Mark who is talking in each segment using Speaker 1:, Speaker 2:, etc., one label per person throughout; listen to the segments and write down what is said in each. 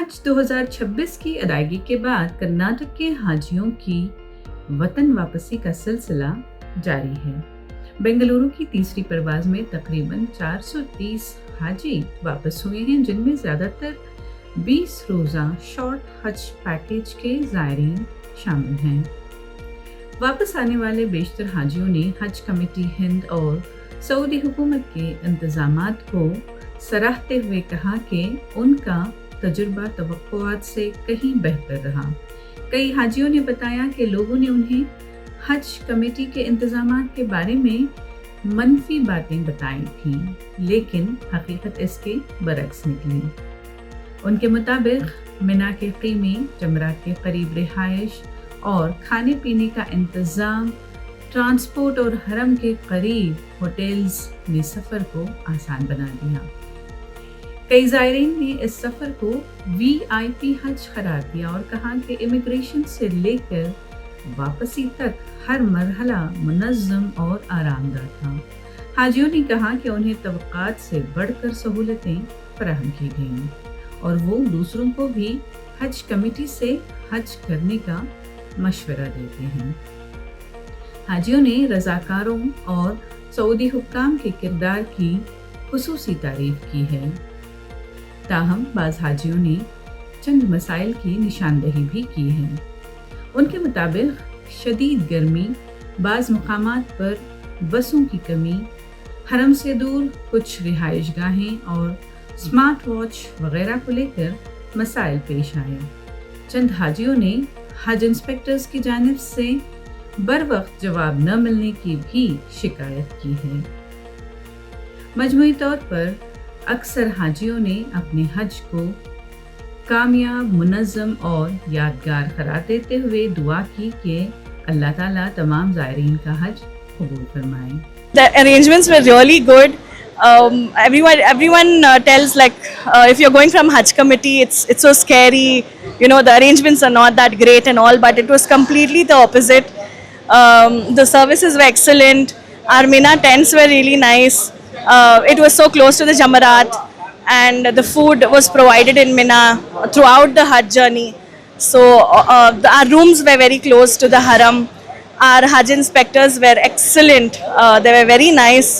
Speaker 1: हज 2026 की अदायगी के बाद कर्नाटक के हाजियों की वतन वापसी का सिलसिला जारी है। बेंगलुरु की तीसरी परवाज में तकरीबन 430 हाजी वापस हुए हैं, जिनमें ज़्यादातर 20 रोज़ा शॉर्ट हज पैकेज के ज़ायरीन शामिल हैं। वापस आने वाले बेशतर हाजियों ने हज कमेटी हिंद और सऊदी हुकूमत के इंतज़ामात को सराहते हुए कहा कि उनका तजुर्बा तवक्कुआत से कहीं बेहतर रहा। कई हाजियों ने बताया कि लोगों ने उन्हें हज कमेटी के इंतज़ामात के बारे में मनफी बातें बताई थीं, लेकिन हकीकत इसके बरक्स निकली। उनके मुताबिक मिना के क़ीमे, जमरा के करीब रिहाइश और खाने पीने का इंतज़ाम, ट्रांसपोर्ट और हरम के करीब होटल्स ने सफ़र को आसान बना दिया। कई ज़ायरीन ने इस सफ़र को VIP हज करार दिया और कहा कि इमिग्रेशन से लेकर वापसी तक हर मरहला मुनज़्ज़म और आरामदाह था। हाजियों ने कहा कि उन्हें तवक्कात से बढ़कर सहूलतें फराहम की गईं और वो दूसरों को भी हज कमेटी से हज करने का मशवरा देते हैं। हाजियों ने रज़ाकारों और सऊदी हुक्काम के किरदार की खुसूसी तारीफ की है। ताहम बाज़ हाजियों ने चंद मसाइल की निशानदही भी की है। उनके मुताबिक शदीद गर्मी, बाज़ मकामात पर बसों की कमी, हरम से दूर कुछ रिहाइशगाहें और स्मार्ट वॉच वगैरह को लेकर मसाइल पेश आए। चंद हाजियों ने हज इंस्पेक्टर्स की जानिब से बर वक्त जवाब न मिलने की भी शिकायत की है। मजमूई तौर पर अक्सर हाजियों ने अपने हज को कामयाब, मुनज़्ज़म और यादगार करार देते हुए दुआ की कि अल्लाह ताला तमाम ज़ायरीन का हज कबूल फरमाए।
Speaker 2: The arrangements were really good. Everyone tells if you're going from Hajj committee, it's so scary. You know, the arrangements are not that great and all, but it was completely the opposite. The services were excellent. Our Mina tents were really nice. It was so close to the Jamarat, and the food was provided in Mina throughout the Hajj journey. So our rooms were very close to the Haram. Our Hajj inspectors were excellent. They were very nice.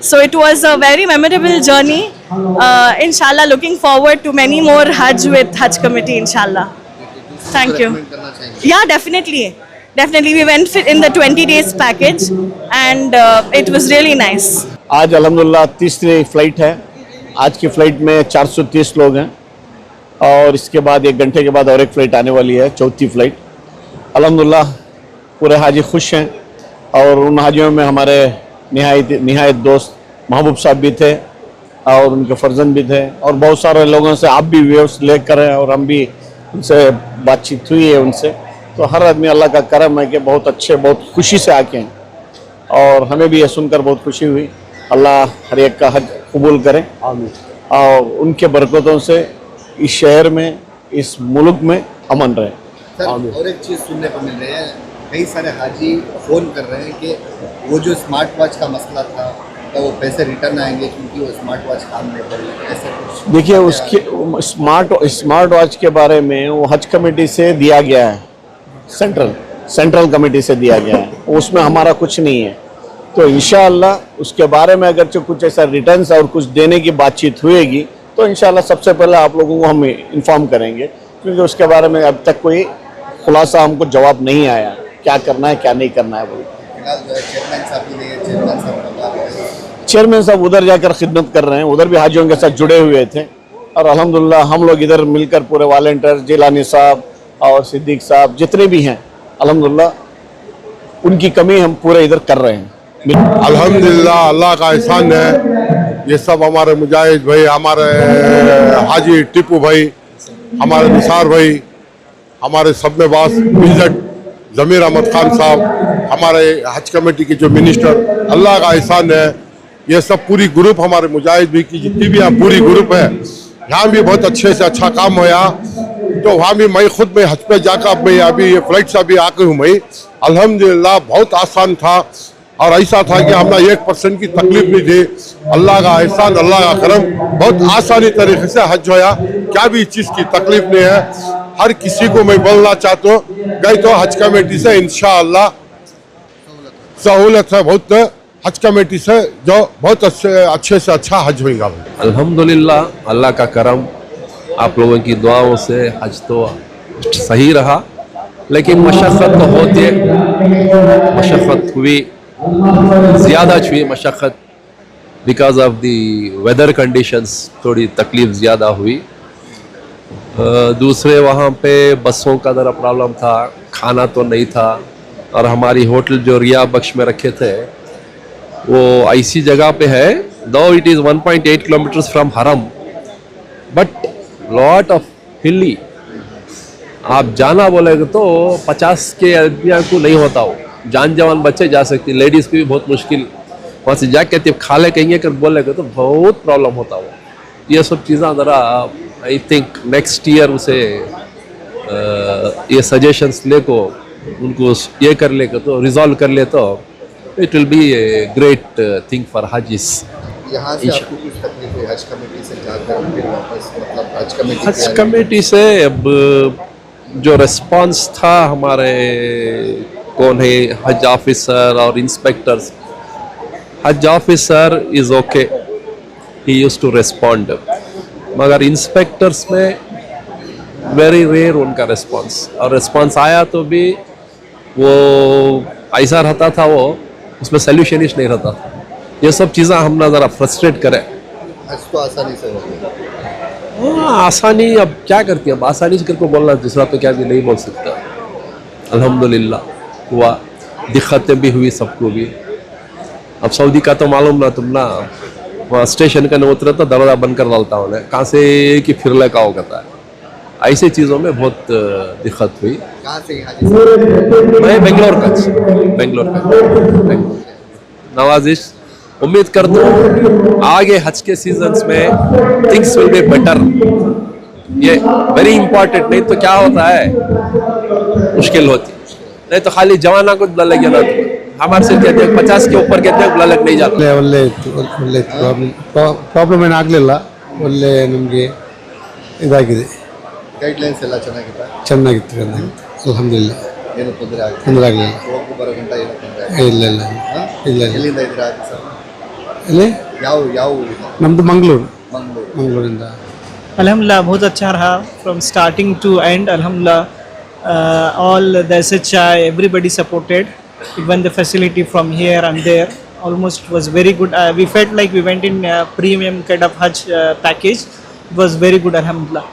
Speaker 2: So it was a very memorable journey. Inshallah, looking forward to many more Hajj with Hajj committee, inshallah. Thank you. Yeah, definitely. Definitely, we went in the 20 days package and it was really nice.
Speaker 3: आज अल्हम्दुलिल्लाह तीसरी flight है। आज की flight में 430 लोग हैं और इसके बाद 1 घंटे के बाद और एक फ़्लाइट आने वाली है, चौथी फ़्लाइट। अल्हम्दुलिल्लाह पूरे हाजी खुश हैं और उन हाजियों में हमारे निहायत दोस्त महबूब साहब भी थे और उनके फर्जंद भी थे और बहुत सारे लोगों से आप भी व्यूअर्स लेकर हैं और हम भी उनसे बातचीत हुई है उनसे। तो हर आदमी अल्लाह का करम है कि बहुत अच्छे, बहुत खुशी से आके हैं और हमें भी ये सुनकर बहुत खुशी हुई। अल्लाह हर एक का हज कबूल करें आमीन और उनके बरकतों से इस शहर में, इस मुल्क में अमन रहे।
Speaker 4: सर, और एक चीज़ सुनने को मिल रही है, कई सारे हाजी फ़ोन कर रहे हैं कि वो जो स्मार्ट वॉच का मसला था तो वो पैसे रिटर्न आएंगे क्योंकि वो स्मार्ट वॉच काम नहीं कर रही। ऐसा कुछ
Speaker 3: देखिए, उसके स्मार्ट वॉच के बारे में वो हज कमेटी से दिया गया है, सेंट्रल कमेटी से दिया गया है, उसमें हमारा कुछ नहीं है। तो इंशाअल्लाह उसके बारे में अगर कुछ ऐसा रिटर्न्स और कुछ देने की बातचीत हुएगी तो इंशाअल्लाह सबसे पहले आप लोगों को हम इन्फॉर्म करेंगे, क्योंकि उसके बारे में अब तक कोई खुलासा हमको जवाब नहीं आया क्या करना है क्या नहीं करना है। चेयरमैन साहब उधर जाकर खिदमत कर रहे हैं, उधर भी हाजियों के साथ जुड़े हुए थे और अल्हम्दुलिल्लाह हम लोग इधर मिलकर पूरे वॉलंटियर, जिलानी साहब और सिद्दीक साहब जितने भी हैं, अल्हम्दुलिल्लाह उनकी कमी हम पूरे इधर कर रहे हैं।
Speaker 5: अल्हम्दुलिल्लाह अल्लाह का एहसान है। ये सब हमारे मुजाहिद भाई, हमारे हाजी टिप्पू भाई, हमारे निसार भाई, हमारे सबने बास इज्जत ज़मीर अहमद खान साहब, हमारे हज कमेटी के जो मिनिस्टर, अल्लाह का एहसान है। ये सब पूरी ग्रुप हमारे मुजाहिद भी की जितनी भी यहाँ पूरी ग्रुप है, यहाँ भी बहुत अच्छे से अच्छा काम हुआ। तो वहाँ भी मैं खुद में हज पे जाकर मैं अभी ये फ्लाइट से अभी आके हूँ मैं, अल्हम्दुलिल्लाह बहुत आसान था। और ऐसा था कि हमने 1% की तकलीफ नहीं थी। अल्लाह का एहसान, अल्लाह का करम, बहुत आसानी तरीके से हज होया, क्या भी चीज़ की तकलीफ नहीं है। हर किसी को मैं बोलना चाहता हूँ, गई तो हज कमेटी से इंशाअल्लाह सहूलत है बहुत, हज कमेटी से जो बहुत अच्छे से अच्छा हज होगा।
Speaker 6: अल्हम्दुलिल्लाह, अल्लाह का करम, आप लोगों की दुआओं से हज तो सही रहा, लेकिन मशक्क़त तो होती है, मशक्क़त हुई, ज़्यादा हुई मशक्क़त, because of the weather conditions थोड़ी तकलीफ ज़्यादा हुई। दूसरे वहाँ पे बसों का ज़रा प्रॉब्लम था, खाना तो नहीं था, और हमारी होटल जो रिया बख्श में रखे थे वो ऐसी जगह पे है, दो इट इज़ 1.8 किलोमीटर्स फ्रॉम हरम, बट लॉट ऑफ हिली, आप जाना बोलेगे तो 50 के आदमियों को नहीं होता हो, जान जवान बच्चे जा सकती, लेडीज़ की भी बहुत मुश्किल, वहाँ से जा कहते खा ले कहेंगे कर बोलेगे तो बहुत प्रॉब्लम होता हो। ये सब चीज़ें ज़रा आई थिंक नेक्स्ट ईयर उसे ये सजेशंस ले को उनको ये कर ले तो रिजॉल्व कर ले तो it will be a great thing for हजिस।
Speaker 4: यहाँ से आपको कुछ तकलीफ हुई हज कमेटी से जाकर फिर वापस, मतलब
Speaker 6: हज कमेटी से अब जो रिस्पांस था हमारे कौन है हज ऑफिसर और इंस्पेक्टर्स, हज officer is okay, he used to respond, मगर इंस्पेक्टर्स में वेरी रेयर उनका रिस्पांस, और रिस्पांस आया तो भी वो ऐसा रहता था, वो उसमें सोल्यूशनिश नहीं रहता था। ये सब चीज़ें हम ना ज़रा फ्रस्ट्रेट करें।
Speaker 4: हज तो आसानी से हो गया।
Speaker 6: हाँ, आसानी अब क्या करती है, अब आसानी से करके बोलना, दूसरा तो क्या भी नहीं बोल सकता। अल्हम्दुलिल्लाह हुआ, दिक्कतें भी हुई सबको भी। अब सऊदी का तो मालूम ना तुम ना, वहाँ स्टेशन का नहीं उतरे तो दरवाज़ा बंद कर डालता हूँ, कहाँ से कि फिर लगा हो करता है, ऐसे चीज़ों में बहुत दिक्कत हुई।
Speaker 4: कहाँ से यहाँ
Speaker 6: मैं बेंगलोर का नवाजिश, उम्मीद कर दो आगे हज के सीजन्स में थिंग्स विल बी बेटर। ये वेरी इंपॉर्टेंट, नहीं तो क्या होता है मुश्किल होती, नहीं तो खाली जवाना को लग गया ना, हमारे से कहते हैं 50 के ऊपर कहते हैं लग नहीं जाता।
Speaker 7: ಒಳ್ಳೆ ಪ್ರಾಬ್ಲಮ್ ಏನಾಗಲಿಲ್ಲ, ಒಳ್ಳೆ ನಮಗೆ ಇದಾಗಿದೆ,
Speaker 4: ಗೈಡ್ಲೈನ್ಸ್ ಎಲ್ಲ ಚೆನ್ನಾಗಿತ್ತ,
Speaker 7: ಚೆನ್ನಾಗಿತ್ತು ಅಲ್ಹಮ್ದುಲಿಲ್ಲಾಹ್,
Speaker 4: ಏನು ತೊಂದರೆ ಆಗಿಲ್ಲ,
Speaker 7: ತೊಂದರೆ ಆಗಲಿಲ್ಲ,
Speaker 4: ಹೋಗು ಬರೋ ಗಂಟ ಏನು ತೊಂದರೆ
Speaker 7: ಇಲ್ಲ ಇಲ್ಲ ಇಲ್ಲ ಇಲ್ಲ.
Speaker 4: ಎಲ್ಲಿಂದ ಇದ್ದೀರಾ ಸರ್?
Speaker 7: ಇಲ್ಲಿ
Speaker 4: ಯಾವ
Speaker 7: ನಮ್ಮದು ಮಂಗಳೂರು,
Speaker 4: ಮಂಗಳೂರು.
Speaker 7: ಮಂಗಳೂರಿಂದ.
Speaker 8: Alhamdulillah, बहुत अच्छा रहा from starting to end. Alhamdulillah, all the SHI, everybody supported, even the facility from here and there, almost was very good. We felt like we went in premium kind of Hajj package. It was very good, Alhamdulillah.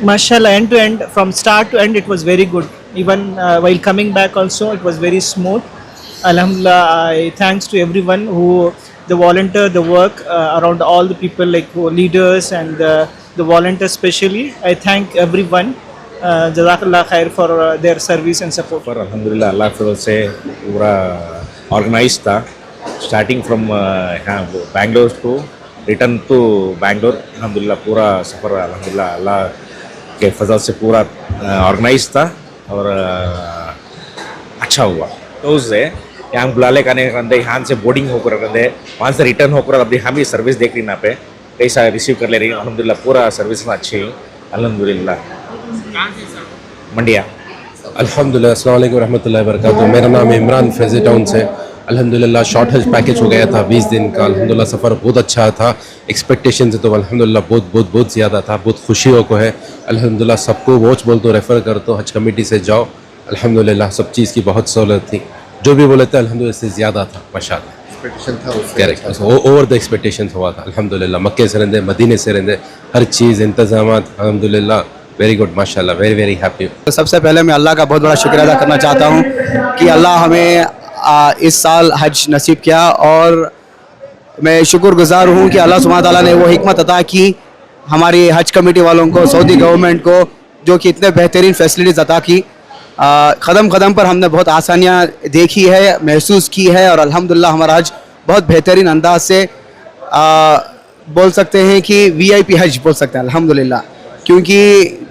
Speaker 8: Mashallah, end to end, from start to end, it was very good. Even while coming back also, it was very smooth. Alhamdulillah, I thanks to everyone who, the volunteer, the work around all the people like leaders and the volunteers especially. I thank everyone. Jazakallah khair for their service and support.
Speaker 9: पर अल्हम्दुलिल्लाह अल्लाह के फजल से पूरा organise था, starting from यहाँ Bangalore to return to Bangalore. अल्हम्दुलिल्लाह पूरा सफ़र अल्हम्दुलिल्लाह अल्लाह के फजल से पूरा ऑर्गेनाइज था और अच्छा हुआ। तो उससे यहाँ बुलाले का नहीं, यहाँ से बोर्डिंग होकर रहते, वहाँ से रिटर्न होकर अभी हम भी सर्विस देख रही ना पे कैसा रिसीव कर ले रही। अल्हम्दुलिल्लाह पूरा सर्विस अच्छी अल्हम्दुलिल्लाह। मंडिया।
Speaker 10: अल्हम्दुलिल्लाह, अस्सलाम वालेकुम रहमतुल्लाहि व बरकातुहू। मेरा नाम इमरान फैज़ी टाउन से। अल्हम्दुलिल्लाह शॉर्ट हज पैकेज हो गया था 20 दिन का। अल्हम्दुलिल्लाह सफ़र बहुत अच्छा था, एक्सपेक्टेशन से तो अल्हम्दुलिल्लाह बहुत ज़्यादा था। बहुत खुशियों को है अल्हम्दुलिल्लाह, सबको वॉच बोल तो रेफ़र कर तो हज कमेटी से जाओ। अल्हम्दुलिल्लाह सब चीज़ की बहुत सहूलत थी, जो भी बोले थे अल्हम्दुलिल्लाह इससे ज़्यादा था माशाअल्लाह।
Speaker 4: एक्सपेक्टेशन था उससे
Speaker 10: करेक्ट,
Speaker 4: अच्छा था।
Speaker 10: ओवर द एक्सपेक्टेशन हुआ था अल्हम्दुलिल्लाह। मक्के से रहते, मदीने से रहते, हर चीज़ इंतजामात अल्हम्दुलिल्लाह वेरी गुड माशाअल्लाह, वेरी वेरी हैप्पी।
Speaker 7: तो सबसे पहले मैं अल्लाह का बहुत बड़ा शुक्र अदा करना चाहता हूँ कि अल्लाह हमें इस साल हज नसीब किया, और मैं शुक्रगुजार हूँ कि अल्लाह सुब्हान ताला ने वो हिकमत अता की हमारी हज कमेटी वालों को, सऊदी गवर्नमेंट को, जो कि इतने बेहतरीन फैसिलिटीज़ अता की। क़दम क़दम पर हमने बहुत आसानियाँ देखी है, महसूस की है, और अल्हम्दुलिल्लाह हमारा हज बहुत बेहतरीन अंदाज से बोल सकते हैं कि VIP हज बोल सकते हैं अल्हम्दुलिल्लाह। क्योंकि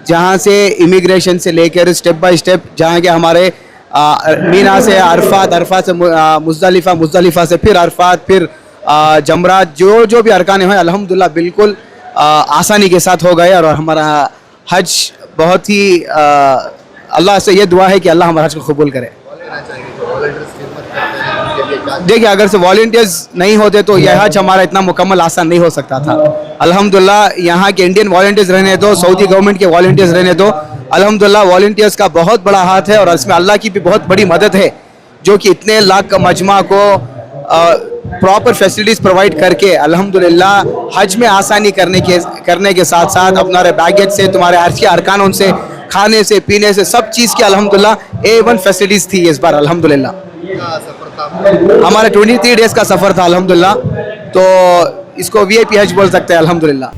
Speaker 7: जहाँ से इमिग्रेशन से लेकर स्टेप बाय स्टेप जहाँ के हमारे मीना से अरफात, अरफात से मुज़दलिफ़ा, मुज़दलिफ़ा से फिर अरफात, फिर जमरात, जो भी अरकान हैं अल्हम्दुलिल्लाह बिल्कुल आसानी के साथ हो गए। और हमारा हज बहुत ही अल्लाह से ये दुआ है कि अल्लाह हमारा हज को कबूल करे। देखिए, अगर से वॉलंटियर्स नहीं होते तो यह हज हमारा इतना मुकम्मल आसान नहीं हो सकता था। अल्हम्दुलिल्लाह यहाँ के इंडियन वॉलंटियर्स रहने दो, सऊदी गवर्नमेंट के वॉलंटियर्स रहने दो, अल्हम्दुलिल्लाह वॉलंटियर्स का बहुत बड़ा हाथ है और इसमें अल्लाह की भी बहुत बड़ी मदद है, जो कि इतने लाख का मजमा को प्रॉपर फैसिलिटीज़ प्रोवाइड करके अल्हम्दुलिल्लाह हज में आसानी करने के साथ साथ अपना बैगेज से, तुम्हारे हज के अरकानों से, खाने से, पीने से, सब चीज़ की अल्हम्दुलिल्लाह A1 फैसिलिटीज़ थी इस बार अल्हम्दुलिल्लाह। हमारा 23 डेज़ का सफ़र था अल्हम्दुलिल्लाह, तो इसको VIP हज बोल सकते हैं अल्हम्दुलिल्लाह।